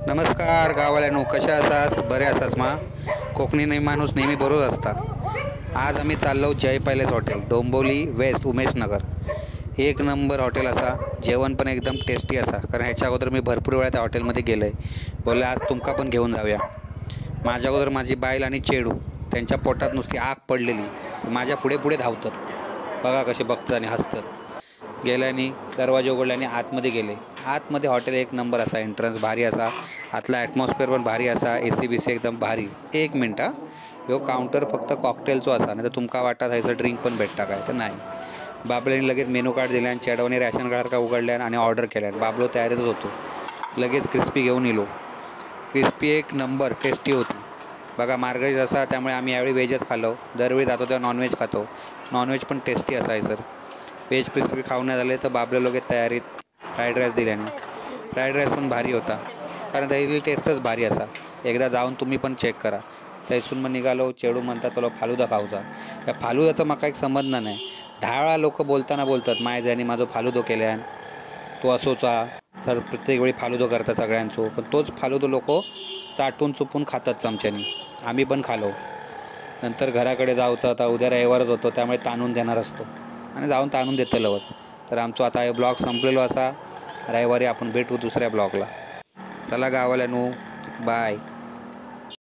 नमस्कार गावाल्यानो, कशा आसास? बरे आसास मा? कोकणी नाही माणूस नेहमी बरोच असता. आज आम्ही चाललो जय पॅलेस हॉटेल, डोंबिवली वेस्ट, उमेशनगर. एक नंबर हॉटेल असा, जेवण पण एकदम टेस्टी असा. कारण ह्याच्या अगोदर मी भरपूर वेळा त्या हॉटेलमध्ये गेलो आहे. बोलले आज तुमका पण घेऊन जाऊया. माझ्या अगोदर माझी बाईल आणि चेडू, त्यांच्या पोटात नुसती आग पडलेली, ते माझ्या पुढे पुढे धावतात. बघा कसे बघतात आणि हसतात. गेल्याने दरवाजे उघडल्याने आतमध्ये गेले. आतमध्ये हॉटेल एक नंबर असा, एंट्रन्स भारी असा, आतला ॲटमॉस्फिअर पण भारी असा, AC BC एकदम भारी. एक मिनटं, ह्यो काउंटर फक्त कॉकटेलचो असा, नाही तर तुमका वाटत ह्याचं ड्रिंक पण भेटता काय? तर नाही. बाबल्याने लगेच मेनू कार्ड दिल्यान, चेडवाने रॅशन कार्ड का उघडल्यान आणि ऑर्डर केल्यान. बाबलो तयारीतच होतो. लगेच क्रिस्पी घेऊन येलो. क्रिस्पी एक नंबर टेस्टी होती. बघा मार्गरीज असा, त्यामुळे आम्ही यावेळी व्हेजच खाल्लो. दरवेळी जातो तेव्हा नॉनव्हेज खातो. नॉनव्हेज पण टेस्टी असाय सर. व्हेज क्रिस्पी खाऊन नाही झाले तर बाबले लोक तयारीत फ्राईड राईस दिल्याने. फ्राईड राईस पण भारी होता, कारण त्याची टेस्टच भारी असा. एकदा जाऊन तुम्ही पण चेक करा. त्यासून मग निघालो. चेडू म्हणतात चलो फालुदा खाऊचा. या फालुदाचा मका एक संबंध नाही. 10 वेळा लोक बोलताना बोलतात माय जानी माझं फालुदो केल्यान, तो असोचा सर. प्रत्येक वेळी फालुदो करतात सगळ्यांचो, पण तोच फालुदो लोक चाटून चुपून खातात चमच्यानी. आम्ही पण खालो. नंतर घराकडे जाऊचं. आता उद्या रविवारच होतो, त्यामुळे ताणून देणार असतो आणि जाऊन ताणून देतलंच. तर आमचा आता हे ब्लॉग संपलेलो असा. रविवारी आपण भेटू दुसऱ्या ब्लॉगला. चला गावाल्यानो, बाय.